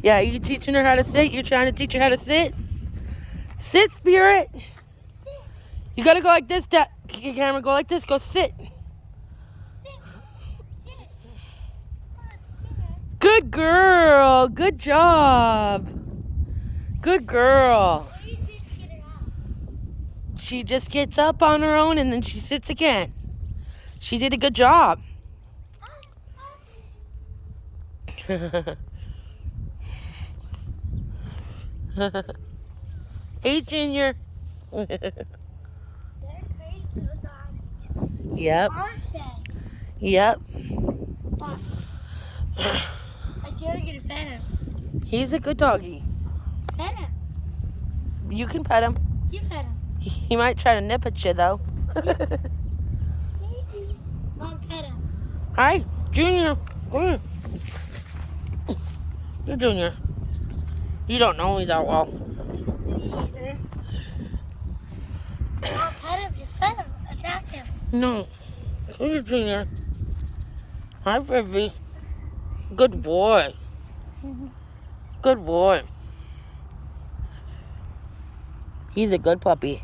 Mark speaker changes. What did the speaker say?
Speaker 1: Yeah, you teaching her how to sit? You're trying to teach her how to sit? Sit, Spirit. You gotta go like this, Camera. Go like this. Go sit. Good girl. Good job. Good girl. She just gets up on her own and then she sits again. She did a good job. Hey, Junior.
Speaker 2: They're crazy little dogs.
Speaker 1: Yep.
Speaker 2: Aren't they?
Speaker 1: Yep.
Speaker 2: I dare you to pet him.
Speaker 1: He's a good doggy.
Speaker 2: Pet him.
Speaker 1: You can pet him.
Speaker 2: You pet him.
Speaker 1: He might try to nip at you, though.
Speaker 2: Maybe. Mom, pet him.
Speaker 1: Hi, Junior. Come here. You're Junior. You don't know me that well.
Speaker 2: Me either. Mom, pet him. Just pet him. Attack him.
Speaker 1: No. You're Junior. Hi, baby. Good boy. Good boy. He's a good puppy.